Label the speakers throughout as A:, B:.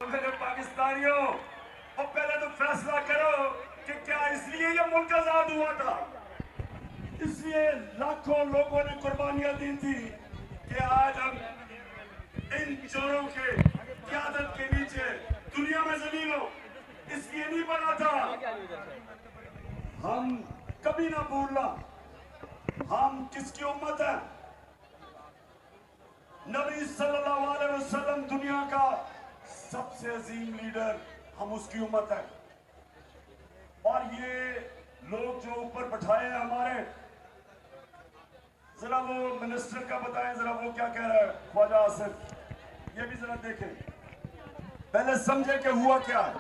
A: मेरे पाकिस्तानियों, और पहले तो फैसला करो कि क्या इसलिए ये मुल्क आजाद हुआ था, इसलिए लाखों लोगों ने कुर्बानियां दी थी कि आज हम इन चोरों के क़यादत के नीचे दुनिया में जलील हो, इसलिए नहीं बना था। हम कभी ना भूलना हम किसकी उम्मत है। नबी सल्लल्लाहु अलैहि वसल्लम दुनिया का सबसे अजीम लीडर, हम उसकी उम्मत है। और ये लोग जो ऊपर बैठाए हैं हमारे, जरा वो मिनिस्टर का बताएं, जरा वो क्या कह रहा है ख्वाजा आसिफ, ये भी जरा देखें, पहले समझे कि हुआ क्या है।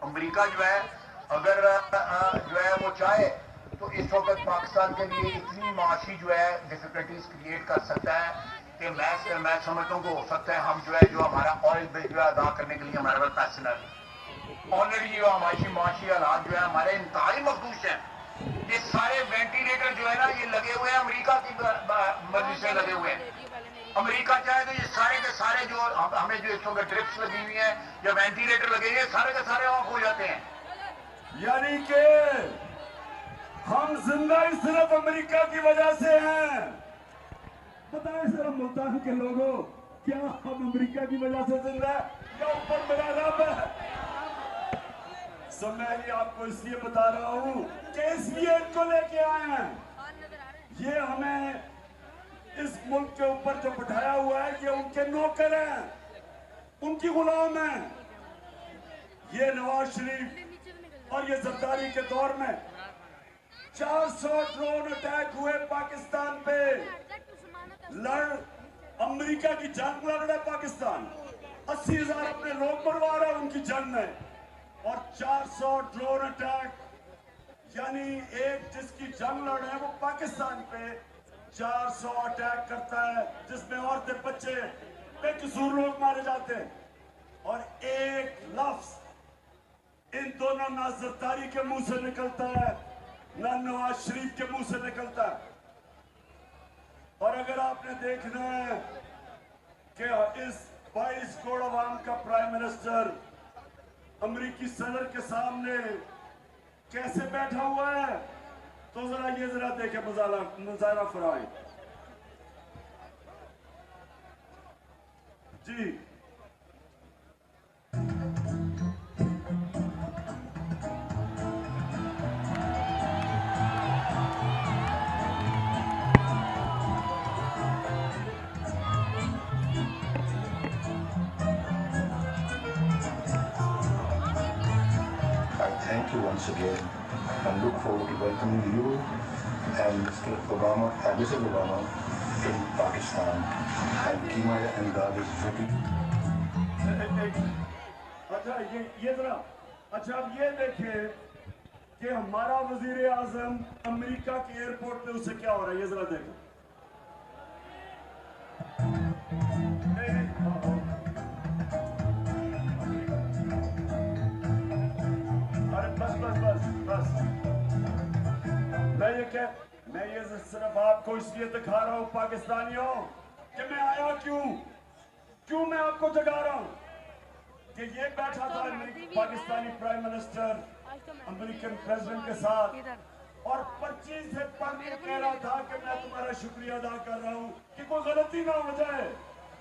B: अमेरिका जो है अगर जो है वो चाहे तो इस वक्त पाकिस्तान के लिए इतनी माशी जो है डिफिकल्टीज क्रिएट कर सकता है कि मैं समझता हूँ कि हो सकता है हम जो हमारा ऑयल बिल जो है अदा करने के लिए हमारे पास पैसे न दें। ऑलरेडी जो हमारी माशी हालात जो है हमारे इंतहाई मखदूश हैं। ये सारे वेंटिलेटर जो है ना ये लगे हुए हैं, अमेरिका की मर्जी से लगे हुए हैं। अमेरिका चाहे तो ये सारे के सारे जो हमें जो इस वक्त ड्रिप्स लगी हुई हैं या वेंटिलेटर लगे हैं, सारे के सारे ऑफ हो जाते हैं।
A: यानी कि हम जिंदा ही सिर्फ अमेरिका की वजह से हैं। बताएं जरा मुल्तान के लोगों, क्या हम अमेरिका की वजह से जिंदा है या ऊपर मेरा रब है? मैं ये आपको इसलिए बता रहा हूं कि इसलिए इनको लेके आए हैं। ये हमें इस मुल्क के ऊपर जो बिठाया हुआ है, ये उनके नौकर हैं, उनकी गुलाम हैं। ये नवाज शरीफ और ये जरदारी के दौर में 400 ड्रोन अटैक हुए पाकिस्तान पे। अमेरिका की जंग लड़ रहा है पाकिस्तान, 80,000 अपने लोग मरवा रहा है उनकी जंग में, और 400 ड्रोन अटैक, यानी एक जिसकी जंग लड़ रहे हैं वो पाकिस्तान पे 400 अटैक करता है, जिसमें औरतें बच्चे बेकसूर लोग मारे जाते हैं। और एक लफ्ज इन दोनों ना जरदारी के मुंह से निकलता है ना नवाज शरीफ के मुंह से निकलता है। और अगर आपने देखना है कि इस 22 करोड़ अवाम का प्राइम मिनिस्टर अमेरिकी सदर के सामने कैसे बैठा हुआ है, तो जरा देखें, मुजाहरा फराएं जी।
C: Thank you once again and look forward to welcoming you and Mr. Obama and Mrs. Obama in Pakistan. And Kima and God is very.
A: अच्छा ये जरा, अच्छा अब ये देखें कि हमारा वजीर आजम अमेरिका के एयरपोर्ट पे उसे क्या हो रहा है, ये जरा देखें। बस मैं ये सिर्फ आपको इसलिए दिखा रहा हूं पाकिस्तानियों कि मैं आया क्यों मैं आपको जगा रहा हूं कि ये बैठा था Pakistani prime minister American president के साथ और पर्ची से पढ़ के कह रहा था कि मैं तुम्हारा शुक्रिया अदा कर रहा हूं कि कोई गलती ना हो जाए,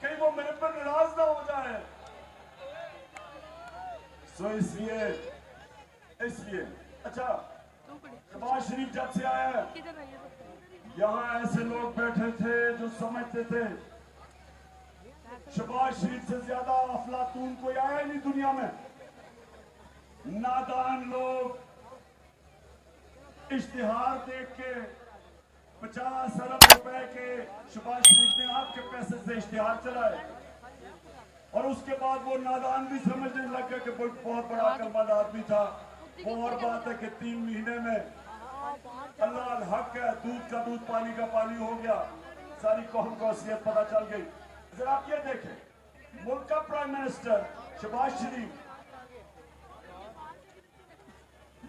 A: कहीं वो मेरे पर नाराज ना हो जाए। सो इसलिए अच्छा, शहबाज शरीफ जब से आया है, यहाँ ऐसे लोग बैठे थे जो समझते थे शहबाज शरीफ से ज्यादा अफलातून कोई आया ही नहीं दुनिया में। नादान लोग इश्तिहार देख के 50 अरब रुपए के शहबाज शरीफ ने आपके पैसे से इश्तिहार चलाए, और उसके बाद वो नादान भी समझने लग गए कि बहुत बड़ा अक्लमंद आदमी था। वो और बात है कि 3 महीने में अल्लाह हक है, दूध का दूध पानी का पानी हो गया, सारी कौम को असलियत पता चल गई। जरा आप ये देखें, मुल्क का प्राइम मिनिस्टर शहबाज शरीफ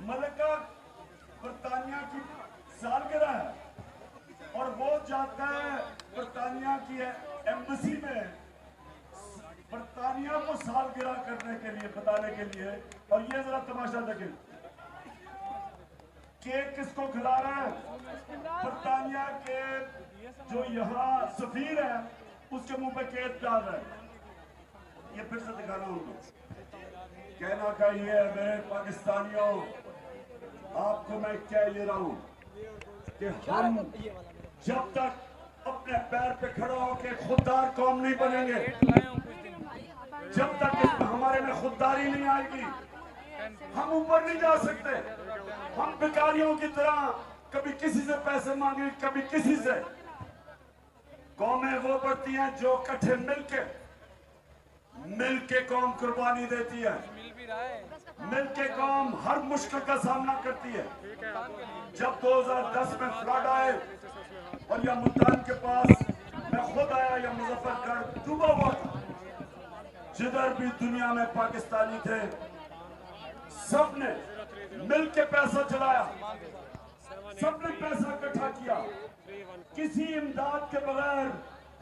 A: मलिका बरतानिया की सालगिरह है और वो जाता है बरतानिया की एम्बेसी में सालगिरह करने के लिए, बताने के लिए। और ये जरा तमाशा देखें, केक किसको खिला रहा है? बरतानिया के जो यहाँ सफीर है उसके मुंह पे केक डाल रहा है। ये फिर से दिखा रहा हूं उनको। कहना का ये है मेरे पाकिस्तानियों, आपको मैं कह ये रहा हूं कि हम जब तक अपने पैर पे खड़ा होकर खुददार कौम नहीं बनेंगे, जब तक इसमें हमारे में खुददारी नहीं आएगी, हम ऊपर नहीं जा सकते। हम भिखारियों की तरह कभी किसी से पैसे मांगे, कभी किसी से। कौमें वो बढ़ती हैं जो इकट्ठे मिलके कौम कुर्बानी देती है, मिलके कौम हर मुश्किल का सामना करती है। जब 2010 में फ्लड आए और या मुल्तान के पास मैं खुद आया, या मुजफ्फरगढ़ डूबा हुआ था, जिधर भी दुनिया में पाकिस्तानी थे सबने मिलके पैसा चलाया, सबने पैसा इकट्ठा किया। किसी इमदाद के बगैर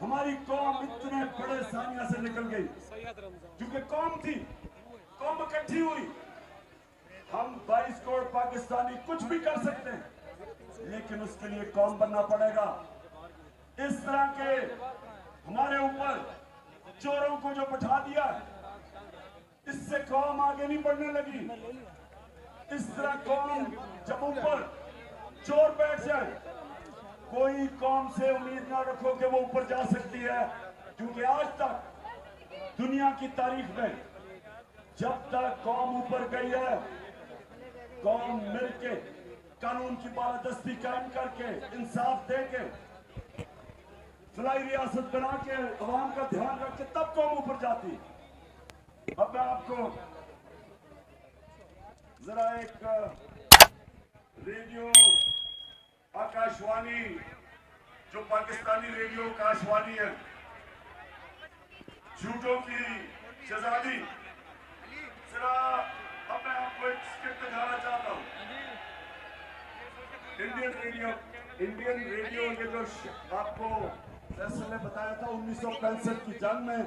A: हमारी कौम इतने बड़े सानिया से निकल गई, क्योंकि कौम थी, कौम इकट्ठी हुई। हम 22 करोड़ पाकिस्तानी कुछ भी कर सकते हैं, लेकिन उसके लिए कौम बनना पड़ेगा। इस तरह के हमारे ऊपर चोरों को जो बैठा दिया, इससे कौम आगे नहीं बढ़ने लगी। इस तरह कौम जब ऊपर चोर बैठ जाए, कोई कौम से उम्मीद ना रखो कि वो ऊपर जा सकती है, क्योंकि आज तक दुनिया की तारीख में जब तक कौम ऊपर गई है, कौम मिलके कानून की बालादस्ती कायम करके, इंसाफ देके, फलाई रियासत बना के, अवाम का ध्यान रख के, तब कौम ऊपर जाती। अब मैं आपको जरा एक रेडियो आकाशवाणी, जो पाकिस्तानी रेडियो आकाशवाणी है, झूठों की शहजादी, जरा अब मैं आपको एक स्क्रिप्ट दिखाना चाहता हूँ। इंडियन रेडियो ये जो आपको फैसल ने बताया था 1965 की जंग में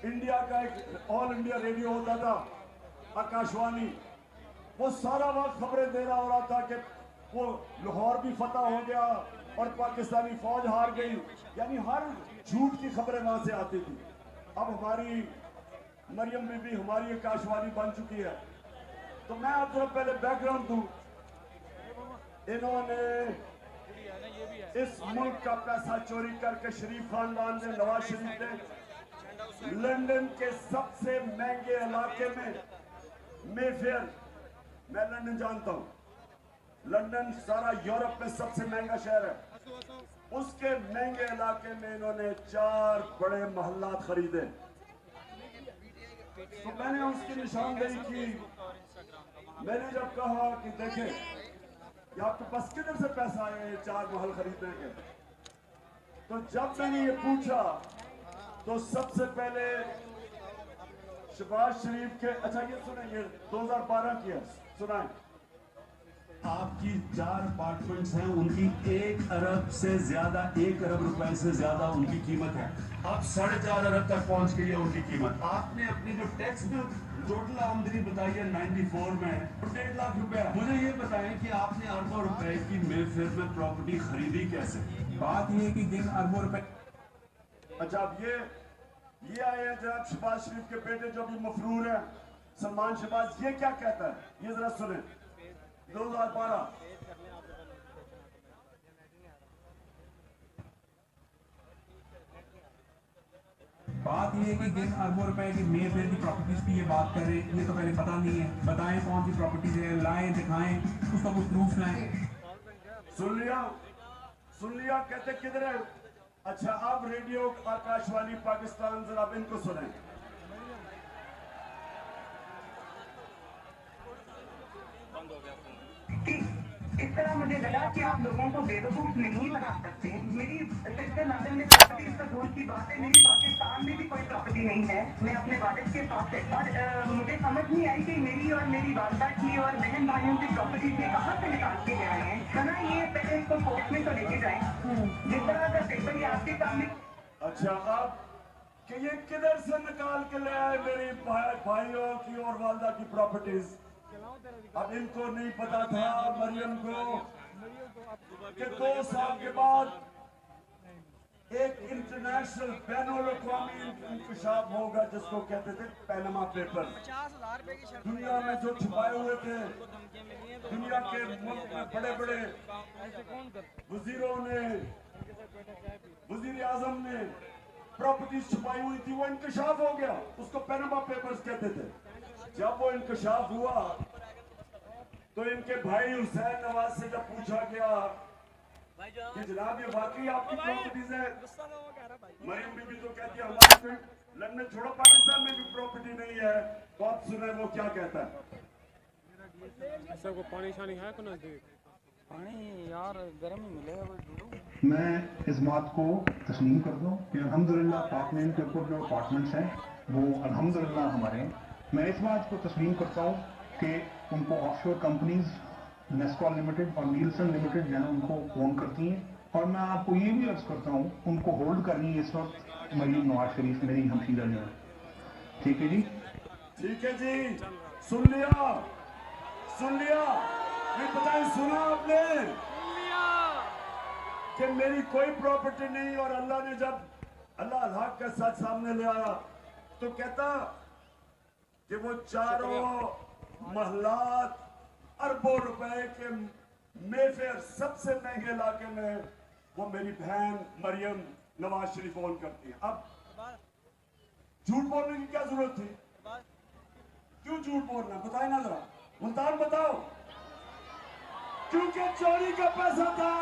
A: इंडिया का एक ऑल इंडिया रेडियो होता था आकाशवाणी, वो सारा वक्त खबरें दे रहा हो रहा था कि वो लाहौर भी फतह हो गया और पाकिस्तानी फौज हार गई, यानी हर झूठ की खबरें वहां से आती थी। अब हमारी मरियम बीबी हमारी आकाशवाणी बन चुकी है। तो मैं आप जरा पहले बैकग्राउंड दूं। इन्होंने इस मुल्क का पैसा चोरी करके शरीफ खानदान ने, नवाज शरीफ ने, लंदन के सबसे महंगे इलाके में, मेफेयर, मैं लंदन जानता हूं, लंदन सारा यूरोप में सबसे महंगा शहर है, उसके महंगे इलाके में इन्होंने 4 बड़े महल्लात खरीदे। तो मैंने उसकी निशानदेही की। मैंने जब कहा कि देखें कि आपके पास किधर से पैसा आए 4 महल खरीदने के, तो जब मैंने ये पूछा तो सबसे पहले शहबाज शरीफ के, अच्छा ये सुने, ये 2012 की है, सुनाए।
D: आपकी 4 अपार्टमेंट्स हैं, उनकी 1 अरब से ज्यादा, 1 अरब रुपए से ज्यादा उनकी कीमत है। अब 4.5 अरब तक पहुंच गई है उनकी कीमत। आपने अपनी जो टैक्स में टोटल आमदनी बताई है 94 में 1.5 लाख रुपए। मुझे ये बताएं कि आपने अरबों रुपए की मेफेयर में प्रॉपर्टी खरीदी कैसे? बात ये है कि जिन अरबों रुपए,
A: अच्छा अब ये आए हैं जनाब शहबाज शरीफ के बेटे जो भी मफरूर है, सलमान शहबाज, ये क्या कहता है, ये जरा सुने। 2012
D: बात ये है कि जिन अरबों रुपए की मेफेयर की प्रॉपर्टीज की ये बात करें, ये तो पहले पता नहीं है। बताएं कौन सी प्रॉपर्टीज है, लाएं, दिखाएं, उसका कुछ प्रूफ लाएं।
A: सुन लिया, कहते किधर है? अच्छा अब रेडियो आकाशवाणी पाकिस्तान, जरा अब इनको सुने।
E: इस तरह मुझे लगा कि आप लोगों को बेवकूफ नहीं बना सकते। मेरी सिस्टर नाज़िम ने प्रॉपर्टी, इसका दूर की बात है, मेरी पाकिस्तान में भी कोई प्रॉपर्टी नहीं है। मैं अपने वालिद के साथ है और मुझे समझ नहीं आई कि मेरी और मेरी वालदा की और बहन भाइयों की प्रॉपर्टी से कहाँ से निकाल के ले आए हैं। है ना, ये पहले इसको कोर्ट में तो लेके जाए। जिस तरह का पेपर ये आपके सामने।
A: अच्छा अब कि ये किधर से निकाल के ले आए मेरी भाइयों की और वालदा की प्रॉपर्टीज। अब इनको नहीं पता था मरियम को कि 2 साल के बाद एक इंटरनेशनल बैनुल-अक़वामी इंकशाफ होगा जिसको कहते थे पैनामा पेपर्स। दुनिया में जो छुपाए हुए थे, दुनिया के मुल्क में बड़े बड़े वजीरों ने, वजीर आजम ने प्रॉपर्टीज छुपाई हुई थी, वो इंकशाफ हो गया। उसको पैनामा पेपर्स कहते थे। जब वो इंकशाफ हुआ तो इनके भाई हुसैन नवाज से जब पूछा गया कि जनाब ये वाकई आपकी प्रॉपर्टीज है, मरियम बीबी तो कहती है हमारे कोई लंदन छोड़ो पाकिस्तान में भी प्रॉपर्टी नहीं है। तो आप सुने वो क्या कहता है।
F: सबको पानी शानी है को नजदीक
G: पानी यार गर्म ही मिलेगा कोई।
C: मैं इस बात को तस्लीम करता हूँ कि अल्हम्दुलिल्लाह पाक में इनके ऊपर जो अपार्टमेंट्स हैं वो अल्हम्दुलिल्लाह हमारे हैं। मैं इस बात को तस्लीम करता हूँ कि उनको ऑफशोर कंपनीज नेस्कॉल लिमिटेड और नीलसन लिमिटेड जो है उनको ओन करती हैं। और मैं आपको ये भी अर्ज करता हूँ उनको होल्ड करनी है इस वक्त मरीम नवाज शरीफ मेरी हमशीरा जो है। ठीक है जी,
A: ठीक है जी, सुन लिया, सुन लिया। नहीं बताएं, सुना आपने कि मेरी कोई प्रॉपर्टी नहीं। और अल्लाह ने जब अल्लाह हक का सच सामने ले आया तो कहता कि वो चारों महलात अरबों रुपए के मेफेयर सबसे महंगे इलाके में वो मेरी बहन मरियम नवाज शरीफ ओन करती है। अब झूठ बोलने की क्या जरूरत थी? क्यों झूठ बोलना, बताए ना जरा, मुल्तान बताओ। क्योंकि चोरी का पैसा था।